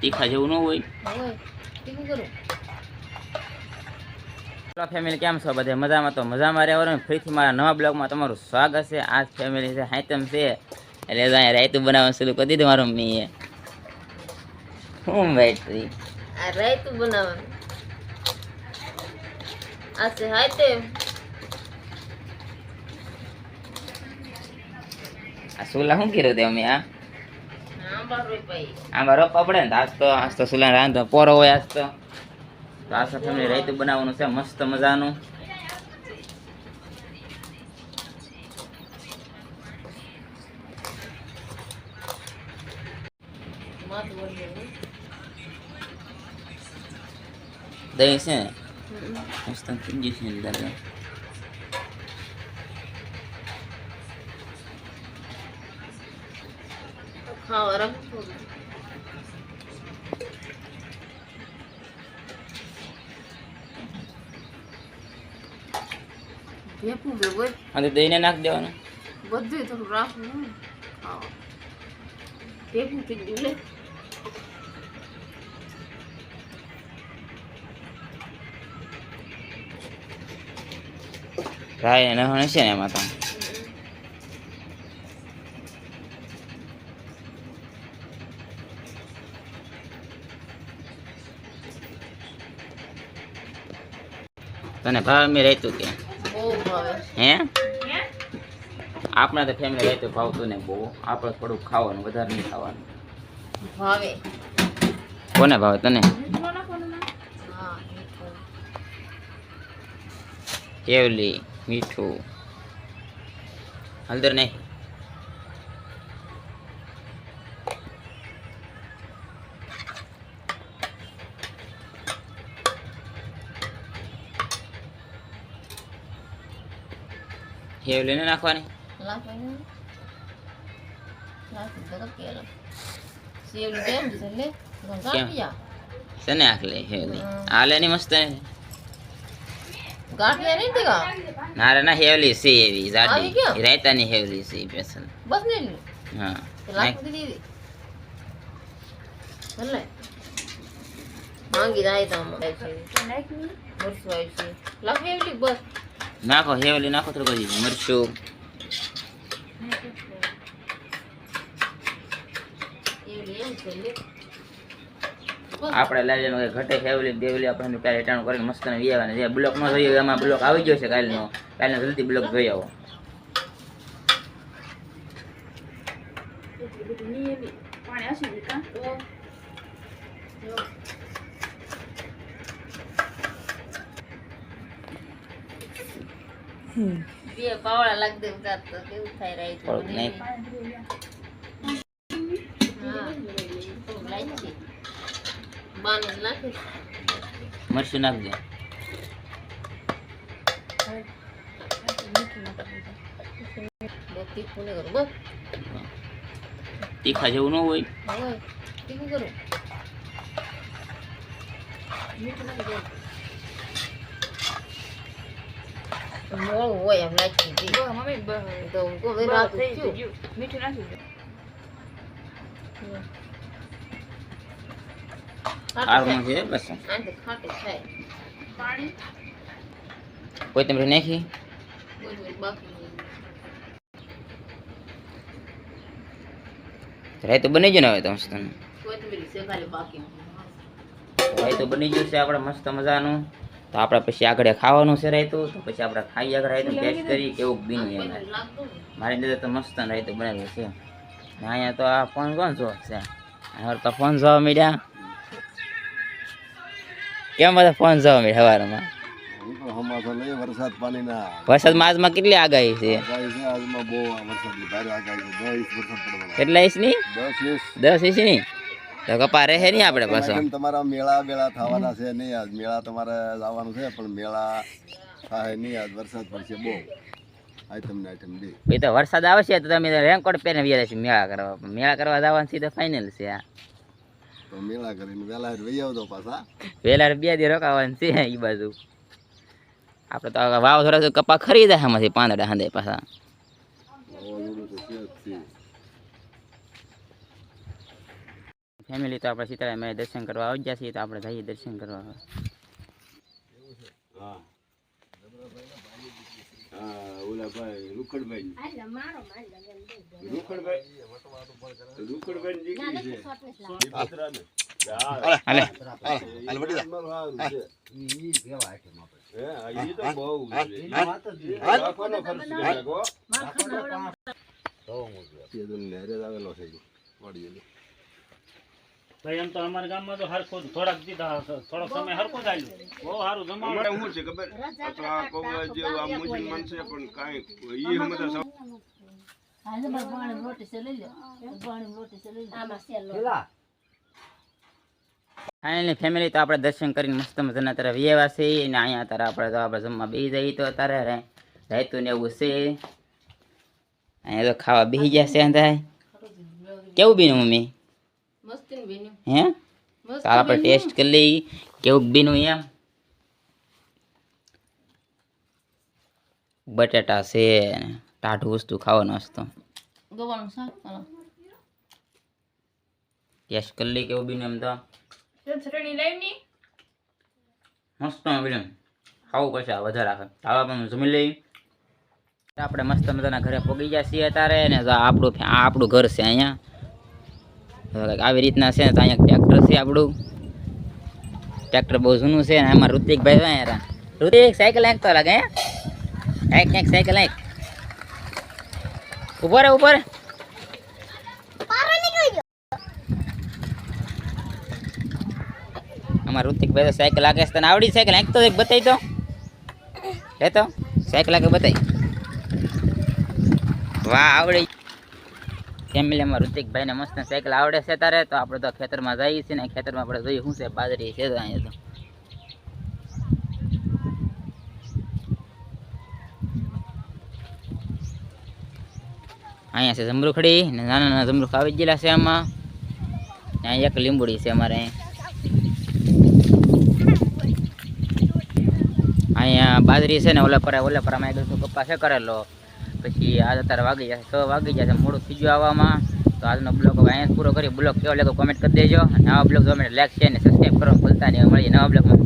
તીખા જેવું ન હોય. ફેમિલી કેમ છો બધે મજામાં? તો મજામાં રહેવાનું. ફરીથી મારા નવા બ્લોગમાં તમારું સ્વાગત છે. આજ ફેમિલી છે હાઈતમ છે એટલે અહીંયા રાયતું બનાવવાનું શરૂ કરી દીધું મારું મમ્મીએ. શું બેટરી આ રાયતું બનાવવાનું આ છે હાઈતમ. આ સુલા શું કર્યું તે અમે? આંબા રોપવા પડે ને. આજ તો સુલા રાંધો પોરો હોય. આજ તો આ ફેમિલી રાયતું બનાવવાનું છે મસ્ત મજાનું. દહીં છે મસ્ત થઈ ગયું છે દાદા. ખાવા રાખો ભેપું ભેગો અને દહીંને નાખી દેવાનું. બધું થોડું રાખવું. ખાવા ભેપું થઈ ગયું લે. રાય નહણ છે ને એમાં તો તને ભાવ મેં રહેતું કે બહુ ભાવે. હે આપણે તો ફેમિલી રહેતું ભાવતું ને બહુ. આપણે થોડુંક ખાવાનું વધારે નહીં ખાવાનું. ભાવે કોને ભાવે? તને? હા મીઠું. કેવલી મીઠું હળદર નહીં. કેવલી ને નાખવાની. લાફાઈ લાફી તો કેલા સેવલી કેમ છે લે ગાંઠિયા શેને આખલે હેવલી આલે ની મસ્ત ગાંઠિયા નહીં દેગા ના રે ના હેવલી છે એવી આવી જાડી ગયો? રાયતાની હેવલી છે સ્પેશિયલ. બસ નહીં હા લાફી દીધી હલે માંગી જાય તો નાખી મરસું આવી છે લાફી એવલી બસ નાખો હેવલી નાખો થોડું કરી મરચું. એવલી એમ છે લે આપણે લાવીને ઘટે હેવલી દેવલી આપણે ત્યારે એટાણું કરીને મસ્ત ને વિયાવાને જે બ્લોક ન જોઈએ એમાં બ્લોક આવી ગયો છે કાલનો જલ્દી બ્લોક જોઈ આવો. બે પાવડા લાગ દે ઉતાર તો કેવું થાય રાઈ તો થોડુંક નહીં હા લાઈ છે બાને નાખે મરચું નાખજો. બત્તી ફૂલે કરું બસ તીખા જેવું ન હોય. હવે ટીકું કરું મીઠું નાખી દે મોળું હોય એમ નાખી દી મમ્મી તો કોઈ રાત થયું મીઠું નાખી દે આરમાં છે બસ. આને ખાટું થાય પાણી કોઈ તમે નાખી બધું બાકી રાયતું બની ગયું ને હવે તો મસ્ત. કોથમીર છે ખાલી બાકી રાયતું બની ગયું છે આપણે મસ્ત મજાનું. તો આપણે પછી આગળ ખાવાનું છે રાયતું. તો પછી આપણે ખાઈ આગળ રાયતું ટેસ્ટ કરી કેવું બીનું એમ. મારી અંદર તો મસ્ત રાયતું બનાવ્યું છે. ને અહીંયા તો આ ફોન કોણ જો છે અહીંયા તો ફોન જોવા મળ્યા. કેમ બધા ફોન જોવા મળ્યા સવારમાં? વરસાદ પાણી ના વરસાદ માસમાં કેટલી આગાહી છે? આજમાં બહુ વરસાદ ભારે આગાહી છે. 10 ઇંચ વરસાદ પડવાનો. કેટલા ઇંચ ની? 10 ઇંચ ની. તો કપા રહે નહીં આપણે પાછો. તમારા મેળા બેળા થવાના છે નહીં. આજ મેળા તમારે જવાનું છે પણ મેળા થાય નહીં. આજ વરસાદ પડશે બહુ. આઈટમ દે એ તો વરસાદ આવશે તો તમે રેનકોટ પહેરીને વ્યા છે મેળા કરવા. મેળા કરવા જવાનું સીધા ફાઇનલ છે. આ તો મેળા કરીને વેલા વહી આવતો પાછા. વેલા 2 દી રોકાવાનું છે એ બાજુ. આપણે તો વાવ થોડા કપા ખરીદા આમાંથી પાંદડા હાંદે પાછા. ફેમિલી તો આપણે સીતારામ દર્શન કરવા આવી ગયા છીએ, તો આપણે જઈએ દર્શન કરવા. હા હા ઓલા ભાઈ રૂખડભાઈ રૂખડભાઈ દીકરી છે હાલે ભાઈ એમ તો અમારા ગામમાં તો હરખો થોડોક સમય હરખો જ આવ્યો. બહુ સારું જમાવટ. શું છે ખબર તો આ કોઈ જે આ મુસલમાન છે પણ કાંઈ ઈ હમણાં ફાઇનલી ફેમિલી તો આપણે દર્શન કરીને મસ્ત મજાના તારા વ્યવા છે અને અહીંયા તારા આપણે તો આપણે જમવા બેસી જઈએ તો તારે રહેતું ને એવું છે. અહીંયા તો ખાવા બેસી ગયા છે થાય. કેવું બીનું મમ્મી? મસ્તી બેનું હે તો આપણે ટેસ્ટ કરી લઈએ કેવું બીનું. એમ બટાટા છે ટાઢું વસ્તુ ખાવાનો હસતો ગવાનું શાક ચાલો ટેસ્ટ કરી લઈએ કેવું બીનું. એમ તો ચટણી લાવી મસ્ત બીનું ખાવું પડશે આ વધારે રાખે. ખાવા પણ જમી લઈએ. આપણે મસ્ત મજાના ઘરે પહોંચી ગયા છીએ અત્યારે ને આપણું ઘર છે અહીંયા. આવી રીતના છે ને તો અહીંયા ટ્રેક્ટર છે આપણું. ટ્રેક્ટર બહુ જૂનું છે ને એમાં ઋતિકભાઈ યાર ઋતિક સાયકલ હાંકતો લાગે. હે ક્યાંક સાયકલ હાંક. ઉપર ઉપર અમારા ઋતિકભાઈ તો સાયકલ હાંકે છે. તને આવડી સાયકલ હાંકતો બતાવી તો હે તો સાયકલ હાંકે બતાવી. વાહ આવડી. ફેમિલીમાં ઋતિકભાઈને મસ્ત સાયકલ આવડે છે તારે. તો આપણે તો ખેતરમાં જઈએ છીએ ને ખેતરમાં આપણે જોઈએ શું છે બાજરી છે તો અહીંયા તો અહીંયા છે જમરૂખડી ને નાના નાના જમરૂખ આવી ગયેલા છે આમાં. અહીંયા એક લીંબુડી છે અમારે. અહીંયા બાજરી છે ને ઓલા પર આમાં એક કપ્પા છે કરેલો. પછી આજ અત્યારે વાગી જશે 6 વાગી જશે મોડું થઈ ગયું આવવામાં. તો આજનો બ્લોગ હવે અહીંયા પૂરો કરી. બ્લોગ કેવો લાગ્યો કોમેન્ટ કરી દેજો. નવા બ્લોગ ગમે લાઈક શેર અને સબસ્ક્રાઈબ કરો ભૂલતા નહીં. મળીએ નવા બ્લોગમાં.